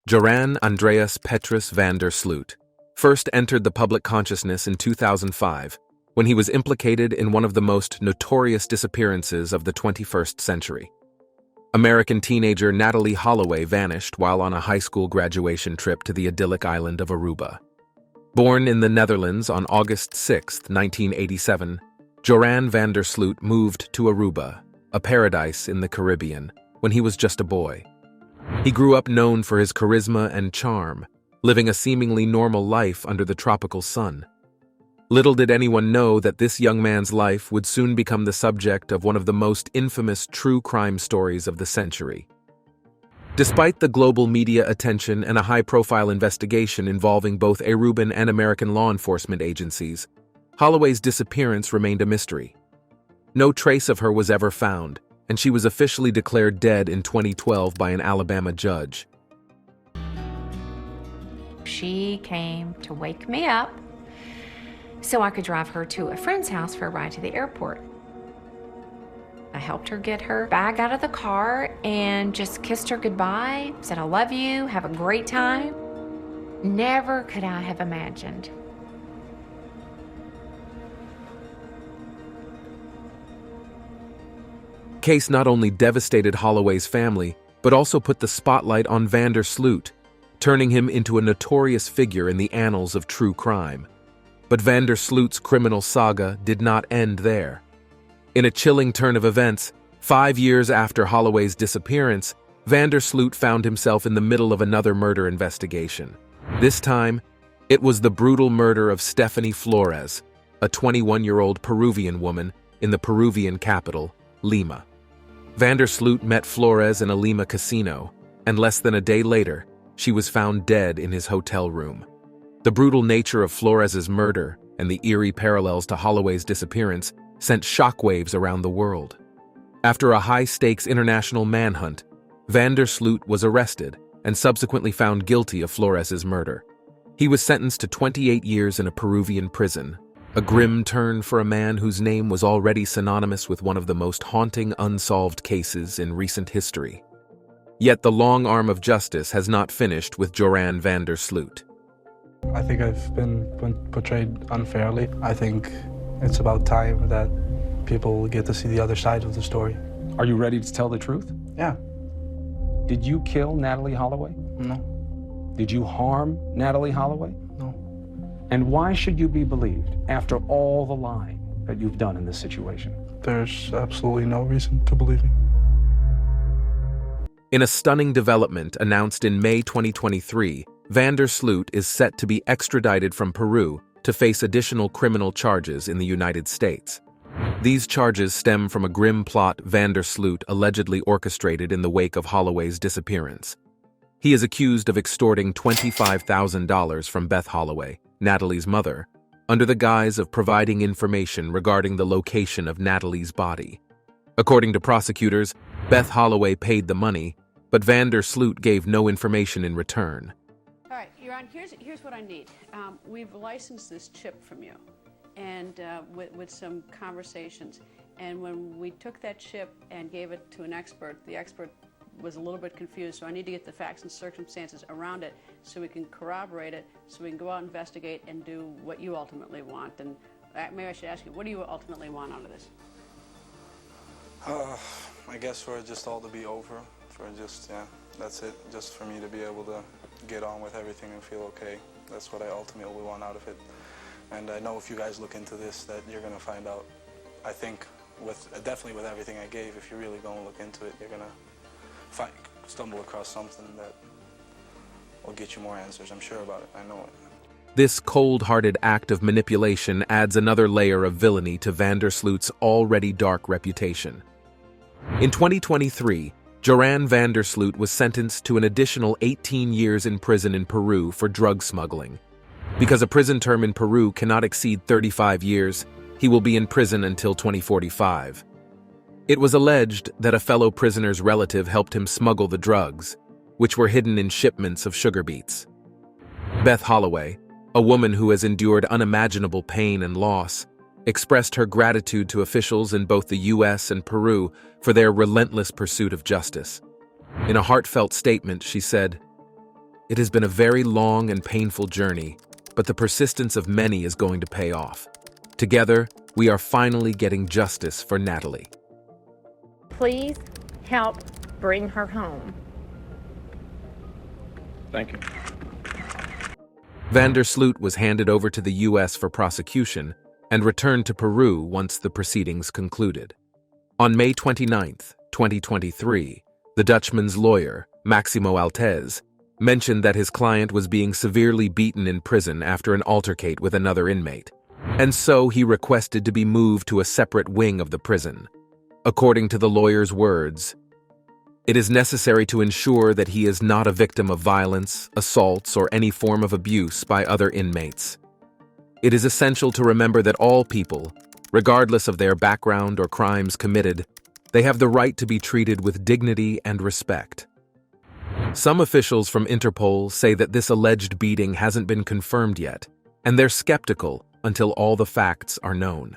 Joran Andreas Petrus van der Sloot first entered the public consciousness in 2005 when he was implicated in one of the most notorious disappearances of the 21st century. American teenager Natalie Holloway vanished while on a high school graduation trip to the idyllic island of Aruba. Born in the Netherlands on August 6, 1987, Joran van der Sloot moved to Aruba, a paradise in the Caribbean, when he was just a boy. He grew up known for his charisma and charm, living a seemingly normal life under the tropical sun. Little did anyone know that this young man's life would soon become the subject of one of the most infamous true crime stories of the century. Despite the global media attention and a high-profile investigation involving both Aruban and American law enforcement agencies, Holloway's disappearance remained a mystery. No trace of her was ever found, and she was officially declared dead in 2012 by an Alabama judge. She came to wake me up so I could drive her to a friend's house for a ride to the airport. I helped her get her bag out of the car and just kissed her goodbye, said I love you, have a great time. Never could I have imagined. Case not only devastated Holloway's family, but also put the spotlight on van der Sloot, turning him into a notorious figure in the annals of true crime. But van der Sloot's criminal saga did not end there. In a chilling turn of events, 5 years after Holloway's disappearance, van der Sloot found himself in the middle of another murder investigation. This time, it was the brutal murder of Stephanie Flores, a 21-year-old Peruvian woman in the Peruvian capital, Lima. Van der Sloot met Flores in a Lima casino, and less than a day later, she was found dead in his hotel room. The brutal nature of Flores's murder and the eerie parallels to Holloway's disappearance sent shockwaves around the world. After a high-stakes international manhunt, van der Sloot was arrested and subsequently found guilty of Flores's murder. He was sentenced to 28 years in a Peruvian prison, a grim turn for a man whose name was already synonymous with one of the most haunting unsolved cases in recent history. Yet the long arm of justice has not finished with Joran van der Sloot. I think I've been portrayed unfairly. I think it's about time that people get to see the other side of the story. Are you ready to tell the truth? Yeah. Did you kill Natalie Holloway? No. Did you harm Natalie Holloway? No. And why should you be believed after all the lying that you've done in this situation? There's absolutely no reason to believe me. In a stunning development announced in May 2023, van der Sloot is set to be extradited from Peru to face additional criminal charges in the United States. These charges stem from a grim plot van der Sloot allegedly orchestrated in the wake of Holloway's disappearance. He is accused of extorting $25,000 from Beth Holloway, Natalie's mother, under the guise of providing information regarding the location of Natalie's body. According to prosecutors, Beth Holloway paid the money, but van der Sloot gave no information in return. All right, Joran, here's what I need. We've licensed this chip from you, and with some conversations. And when we took that chip and gave it to an expert, the expert was a little bit confused, so I need to get the facts and circumstances around it so we can corroborate it, so we can go out and investigate and do what you ultimately want. And maybe I should ask you, what do you ultimately want out of this? I guess for it just all to be over, that's it, just for me to be able to get on with everything and feel okay. That's what I ultimately want out of it. And I know if you guys look into this that you're going to find out. I think definitely with everything I gave, if you really go and look into it, you're going to stumble across something that will get you more answers. I'm sure about it. I know it. This cold-hearted act of manipulation adds another layer of villainy to van der Sloot's already dark reputation. In 2023, Joran van der Sloot was sentenced to an additional 18 years in prison in Peru for drug smuggling. Because a prison term in Peru cannot exceed 35 years, he will be in prison until 2045. It was alleged that a fellow prisoner's relative helped him smuggle the drugs, which were hidden in shipments of sugar beets. Beth Holloway, a woman who has endured unimaginable pain and loss, expressed her gratitude to officials in both the U.S. and Peru for their relentless pursuit of justice. In a heartfelt statement, she said, It has been a very long and painful journey, but the persistence of many is going to pay off. Together, we are finally getting justice for Natalie. Please help bring her home. Thank you. Vander Sloot was handed over to the U.S. for prosecution and returned to Peru once the proceedings concluded. On May 29, 2023, the Dutchman's lawyer, Maximo Altez, mentioned that his client was being severely beaten in prison after an altercate with another inmate, and so he requested to be moved to a separate wing of the prison. According to the lawyer's words, "It is necessary to ensure that he is not a victim of violence, assaults, or any form of abuse by other inmates. It is essential to remember that all people, regardless of their background or crimes committed, they have the right to be treated with dignity and respect." Some officials from Interpol say that this alleged beating hasn't been confirmed yet, and they're skeptical until all the facts are known.